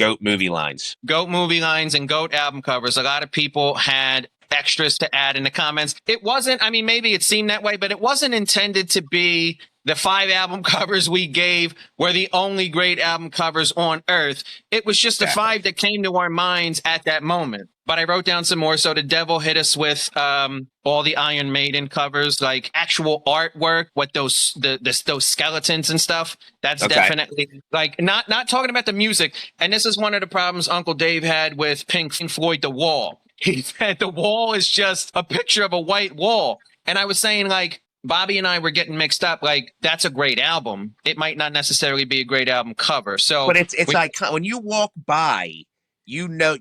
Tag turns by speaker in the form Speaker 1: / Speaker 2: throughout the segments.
Speaker 1: GOAT movie lines.
Speaker 2: GOAT movie lines and GOAT album covers. A lot of people had extras to add in the comments. It wasn't, I mean, maybe it seemed that way, but it wasn't intended to be the 5 album covers we gave were the only great album covers on earth. It was just the 5 that came to our minds at that moment. But I wrote down some more. So the devil hit us with all the Iron Maiden covers, like actual artwork, what those skeletons and stuff. That's definitely like not talking about the music. And this is one of the problems Uncle Dave had with Pink Floyd, The Wall. He said the wall is just a picture of a white wall. And I was saying, like, Bobby and I were getting mixed up. Like, that's a great album. It might not necessarily be a great album cover. So,
Speaker 1: but it's iconic. When you walk by, you know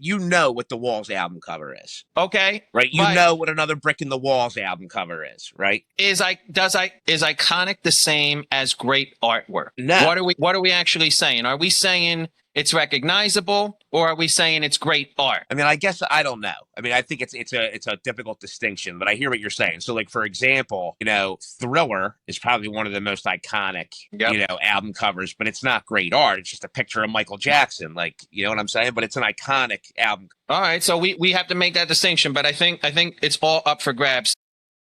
Speaker 1: what the Walls album cover is.
Speaker 2: Okay,
Speaker 1: right. You know what Another Brick in the Walls album cover is, right? Is
Speaker 2: iconic the same as great artwork?
Speaker 1: No.
Speaker 2: What are we actually saying? Are we saying it's recognizable, or are we saying it's great art?
Speaker 1: I mean, I guess I don't know. I mean, I think it's a difficult distinction, but I hear what you're saying. So, like, for example, Thriller is probably one of the most iconic, album covers, but it's not great art. It's just a picture of Michael Jackson, like, you know what I'm saying? But it's an iconic album.
Speaker 2: All right, so we have to make that distinction, but I think it's all up for grabs.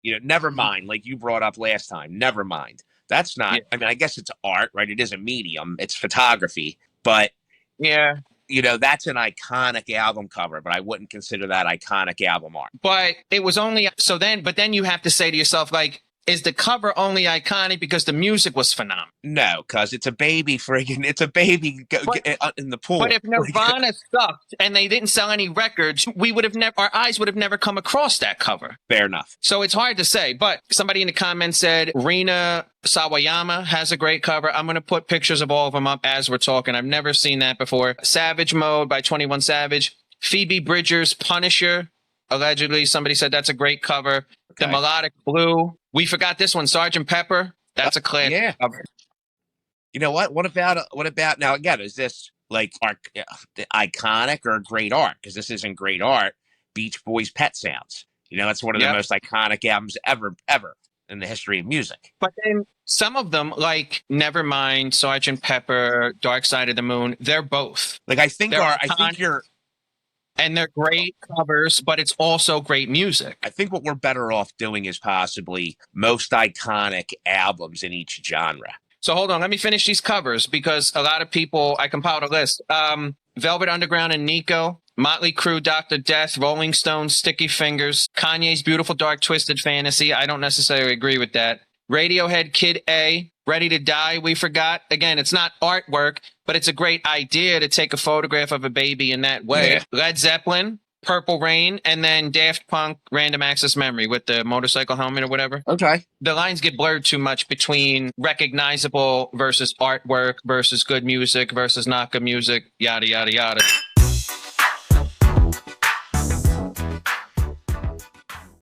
Speaker 1: Never mind. Like you brought up last time, never mind. That's not. I mean, I guess it's art, right? It is a medium. It's photography, but.
Speaker 2: Yeah.
Speaker 1: That's an iconic album cover, but I wouldn't consider that iconic album art.
Speaker 2: But it was only but then you have to say to yourself, like, is the cover only iconic because the music was phenomenal?
Speaker 1: No, because it's a baby in the pool.
Speaker 2: But if Nirvana sucked and they didn't sell any records, our eyes would have never come across that cover.
Speaker 1: Fair enough.
Speaker 2: So it's hard to say. But somebody in the comments said Rina Sawayama has a great cover. I'm going to put pictures of all of them up as we're talking. I've never seen that before. Savage Mode by 21 Savage. Phoebe Bridgers' Punisher. Allegedly, somebody said that's a great cover. Okay. The Melodic Blue. We forgot this one, Sgt. Pepper. That's a classic cover.
Speaker 1: You know what? What about now? Again, is this like iconic or great art? Because this isn't great art. Beach Boys' Pet Sounds. That's one of the most iconic albums ever in the history of music.
Speaker 2: But then some of them, like Nevermind, Sgt. Pepper, Dark Side of the Moon, they're both.
Speaker 1: Like I think you're.
Speaker 2: And they're great covers, but it's also great music.
Speaker 1: I think what we're better off doing is possibly most iconic albums in each genre.
Speaker 2: So hold on, let me finish these covers because a lot of people, I compiled a list. Velvet Underground and Nico, Motley Crue, Dr. Death, Rolling Stones, Sticky Fingers, Kanye's Beautiful Dark Twisted Fantasy. I don't necessarily agree with that. Radiohead, Kid A, Ready to Die, we forgot. Again, it's not artwork, but it's a great idea to take a photograph of a baby in that way. Yeah. Led Zeppelin, Purple Rain, and then Daft Punk, Random Access Memory with the motorcycle helmet or whatever.
Speaker 1: Okay.
Speaker 2: The lines get blurred too much between recognizable versus artwork versus good music versus not good music, yada, yada, yada.